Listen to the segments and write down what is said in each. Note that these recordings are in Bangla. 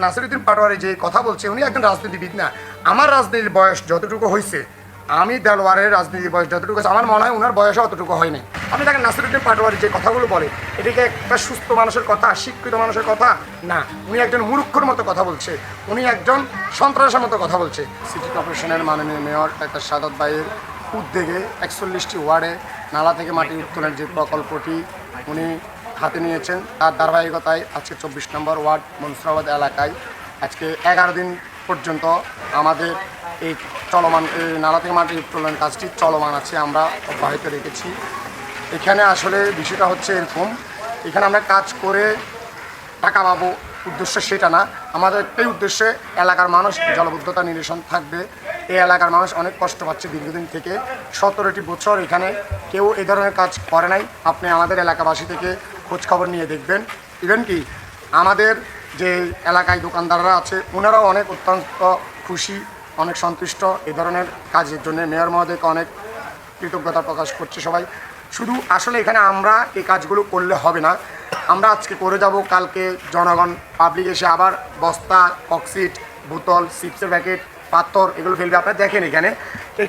নাসিরউদ্দিন পাটোয়ারি যে কথা বলছে উনি একজন রাজনীতিবিদ না। আমার রাজনীতির বয়স যতটুকু হয়েছে, আমি দেলোয়ারের রাজনীতির বয়স যতটুকু হয়েছে, আমার মনে হয় ওনার বয়সও অতটুকু হয়নি। আপনি দেখেন নাসিরউদ্দিন পাটোয়ারি যে কথাগুলো বলে, এটাকে একটা সুস্থ মানুষের কথা, শিক্ষিত মানুষের কথা না। উনি একজন মূর্খর মতো কথা বলছে, উনি একজন সন্ত্রাসের মতো কথা বলছে। সিটি কর্পোরেশনের মাননীয় মেয়র ডাক্তার সাদাত ভাইয়ের উদ্যোগে 41টি ওয়ার্ডে নালা থেকে মাটি উত্তোলনের যে প্রকল্পটি উনি হাতে নিয়েছেন, তার ধারাবাহিকতায় আজকে 24 নম্বর ওয়ার্ড মনসুরাবাদ এলাকায় আজকে 11 দিন পর্যন্ত আমাদের এই চলমান এই নালা থেকে মাটি উত্তোলনের কাজটি চলমান আছে, আমরা অব্যাহত রেখেছি। এখানে আসলে বিষয়টা হচ্ছে এরকম, এখানে আমরা কাজ করে টাকা পাবো উদ্দেশ্য সেটা না, আমাদের একটাই উদ্দেশ্যে এলাকার মানুষ জলবদ্ধতা নিরসন থাকবে। এই এলাকার মানুষ অনেক কষ্ট পাচ্ছে দীর্ঘদিন থেকে, 17টি বছর এখানে কেউ এই ধরনের কাজ করে নাই। আপনি আমাদের এলাকাবাসী থেকে খোঁজখবর নিয়ে দেখবেন। ইভেন কি আমাদের যে এলাকায় দোকানদাররা আছে ওনারাও অনেক অত্যন্ত খুশি, অনেক সন্তুষ্ট এই ধরনের কাজের জন্য। মেয়র মহোদয়কে অনেক কৃতজ্ঞতা প্রকাশ করছে সবাই। শুধু আসলে এখানে আমরা এই কাজগুলো করলে হবে না, আমরা আজকে করে যাব, কালকে জনগণ পাবলিক এসে আবার বস্তা, ককসিট, বোতল, চিপসের প্যাকেট, পাথর এগুলো ফেলবে। আপনারা দেখেন এখানে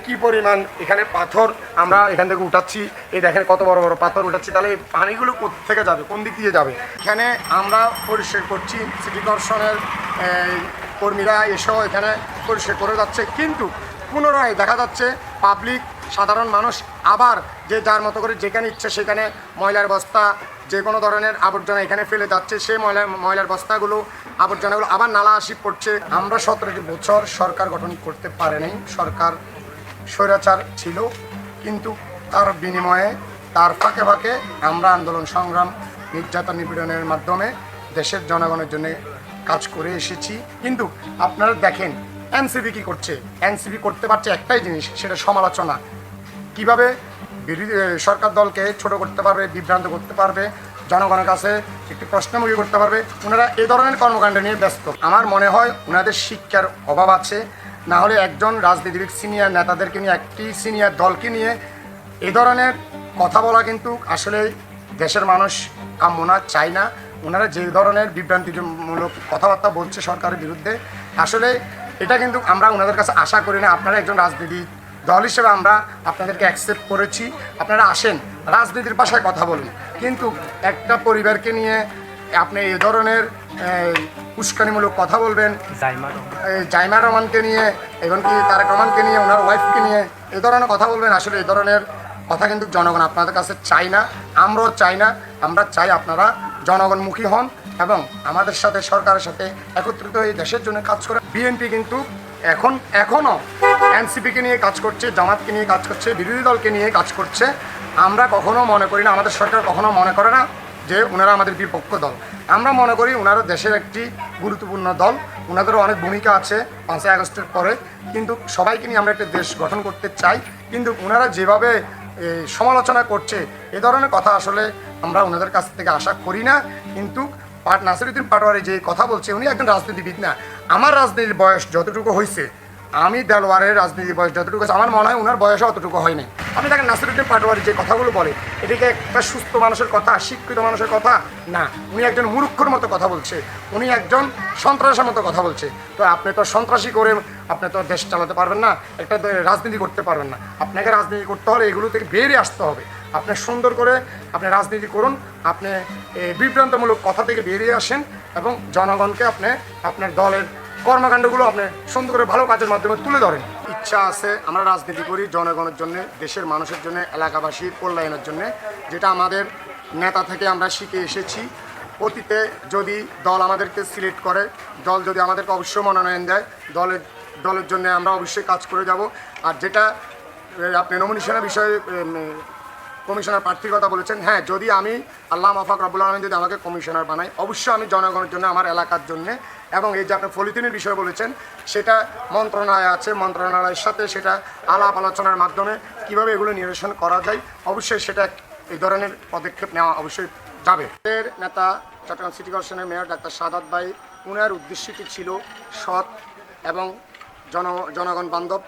কী পরিমাণ এখানে পাথর আমরা এখান থেকে উঠাচ্ছি, এই দেখেন কত বড় বড় পাথর উঠাচ্ছি। তাহলে এই পানিগুলো কোত্থেকে যাবে, কোন দিক দিয়ে যাবে? এখানে আমরা পরিষ্কার করছি, সিটি কর্পোরেশনের কর্মীরা এসেও এখানে পরিষ্কার করে যাচ্ছে, কিন্তু পুনরায় দেখা যাচ্ছে পাবলিক সাধারণ মানুষ আবার যে যার মতো করে যেখানে ইচ্ছে সেখানে ময়লার বস্তা, যে কোনো ধরনের আবর্জনা এখানে ফেলে যাচ্ছে। সেই ময়লার বস্তাগুলো, আবর্জনাগুলো আবার নালা আসি পড়ছে। আমরা 17টি বছর সরকার গঠন করতে পারেনি, সরকার স্বৈরাচার ছিল, কিন্তু তার বিনিময়ে তার ফাঁকে ফাঁকে আমরা আন্দোলন সংগ্রাম, নির্যাতন নিপীড়নের মাধ্যমে দেশের জনগণের জন্য কাজ করে এসেছি। কিন্তু আপনারা দেখেন এনসিপি কী করছে, এনসিপি করতে পারছে একটাই জিনিস, সেটা সমালোচনা। কিভাবে বিরোধী সরকার দলকে ছোট করতে পারবে, বিভ্রান্ত করতে পারবে, জনগণের কাছে একটি প্রশ্নমুখী করতে পারবে, ওনারা এই ধরনের কর্মকাণ্ড নিয়ে ব্যস্ত। আমার মনে হয় ওনাদের শিক্ষার অভাব আছে, না হলে একজন রাজনীতিবিদ সিনিয়র নেতাদেরকে নিয়ে, একটি সিনিয়র দলকে নিয়ে এই ধরনের কথা বলা কিন্তু আসলে দেশের মানুষ কাম্য না, চায় না। ওনারা যে ধরনের বিভ্রান্তিমূলক কথাবার্তা বলছে সরকারের বিরুদ্ধে, আসলে এটা কিন্তু আমরা ওনাদের কাছে আশা করি না। আপনারা একজন রাজনীতি দল হিসেবে আমরা আপনাদেরকে অ্যাকসেপ্ট করেছি, আপনারা আসেন, রাজনীতির ভাষায় কথা বলুন, কিন্তু একটা পরিবারকে নিয়ে আপনি এই ধরনের উস্কানিমূলক কথা বলবেন, জাইমা রহমানকে নিয়ে, এমনকি তারেক রহমানকে নিয়ে, ওনার ওয়াইফকে নিয়ে এই ধরনের কথা বলবেন, আসলে এই ধরনের কথা কিন্তু জনগণ আপনাদের কাছে চাই না, আমরাও চাই না। আমরা চাই আপনারা জনগণমুখী হন এবং আমাদের সাথে, সরকারের সাথে একত্রিত হয়ে দেশের জন্য কাজ করে। বিএনপি কিন্তু এখনও এনসিপিকে নিয়ে কাজ করছে, জামাতকে নিয়ে কাজ করছে, বিরোধী দলকে নিয়ে কাজ করছে। আমরা কখনো মনে করি না, আমাদের সরকার কখনো মনে করে না যে ওনারা আমাদের বিপক্ষ দল। আমরা মনে করি ওনারা দেশের একটি গুরুত্বপূর্ণ দল, ওনাদেরও অনেক ভূমিকা আছে 5ই আগস্টের পরে, কিন্তু সবাইকে নিয়ে আমরা একটা দেশ গঠন করতে চাই। কিন্তু ওনারা যেভাবে সমালোচনা করছে, এ ধরনের কথা আসলে আমরা ওনাদের কাছ থেকে আশা করি না। কিন্তু নাসিরউদ্দিন পাটোয়ারি যে কথা বলছে উনি একজন রাজনীতিবিদ না। আমার রাজনীতির বয়স যতটুকু হয়েছে, আমি দেলোয়ারের রাজনীতির বয়স যতটুকু হয়েছে, আমার মনে হয় ওনার বয়সও অতটুকু হয়নি। আপনি দেখেন নাসিরউদ্দিন পাটোয়ারি যে কথাগুলো বলে, এটাকে একটা সুস্থ মানুষের কথা, শিক্ষিত মানুষের কথা না। উনি একজন মূর্খর মতো কথা বলছে, উনি একজন সন্ত্রাসের মতো কথা বলছে। তো আপনি তো সন্ত্রাসী করে আপনি তো দেশ চালাতে পারবেন না, একটা রাজনীতি করতে পারবেন না। আপনাকে রাজনীতি করতে হলে এগুলো থেকে বেরিয়ে আসতে হবে। আপনি সুন্দর করে আপনি রাজনীতি করুন, আপনি বিভ্রান্তমূলক কথা থেকে বেরিয়ে আসেন এবং জনগণকে আপনি আপনার দলের কর্মকাণ্ডগুলো আপনি সুন্দর করে ভালো কাজের মাধ্যমে তুলে ধরেন। ইচ্ছা আছে আমরা রাজনীতি করি জনগণের জন্য, দেশের মানুষের জন্য, এলাকাবাসীর কল্যাণের জন্য, যেটা আমাদের নেতা থেকে আমরা শিখে এসেছি। অতীতে যদি দল আমাদেরকে সিলেক্ট করে, দল যদি আমাদেরকে অবশ্যই মনোনয়ন দেয়, দলের জন্য আমরা অবশ্যই কাজ করে যাব। আর যেটা আপনি নমিনেশনের বিষয়ে কমিশনার প্রার্থীর কথা বলেছেন, হ্যাঁ, যদি আমি আল্লাহ মাফাক রব্বুল আলামিন যদি আমাকে কমিশনার বানাই, অবশ্যই আমি জনগণের জন্য, আমার এলাকার জন্য, এবং এই যে আপনি পলিথিনের বিষয় বলেছেন, সেটা মন্ত্রণালয় আছে, মন্ত্রণালয়ের সাথে সেটা আলাপ আলোচনার মাধ্যমে কীভাবে এগুলো নিরসন করা যায়, অবশ্যই সেটা এই ধরনের পদক্ষেপ নেওয়া অবশ্যই যাবে। এর নেতা চট্টগ্রাম সিটি কর্পোরেশনের মেয়র ডাক্তার সাদাত ভাই, উনার উদ্দেশ্যটি ছিল সৎ এবং জনগণ বান্ধব।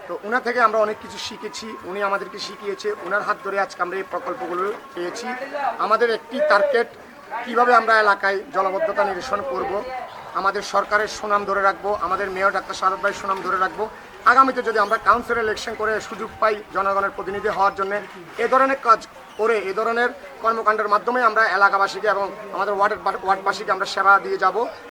তো ওনার থেকে আমরা অনেক কিছু শিখেছি, উনি আমাদেরকে শিখিয়েছে, ওনার হাত ধরে আজকে আমরা এই প্রকল্পগুলো পেয়েছি। আমাদের একটি টার্গেট, কীভাবে আমরা এলাকায় জলবদ্ধতা নিরসন করব, আমাদের সরকারের সুনাম ধরে রাখবো, আমাদের মেয়র ডাক্তার শাহরুখ ভাইয়ের সুনাম ধরে রাখবো। আগামীতে যদি আমরা কাউন্সিলর ইলেকশন করে সুযোগ পাই জনগণের প্রতিনিধি হওয়ার জন্য, এ ধরনের কাজ করে এ ধরনের কর্মকাণ্ডের মাধ্যমে আমরা এলাকাবাসীকে এবং আমাদের ওয়ার্ডবাসীকে আমরা সেবা দিয়ে যাব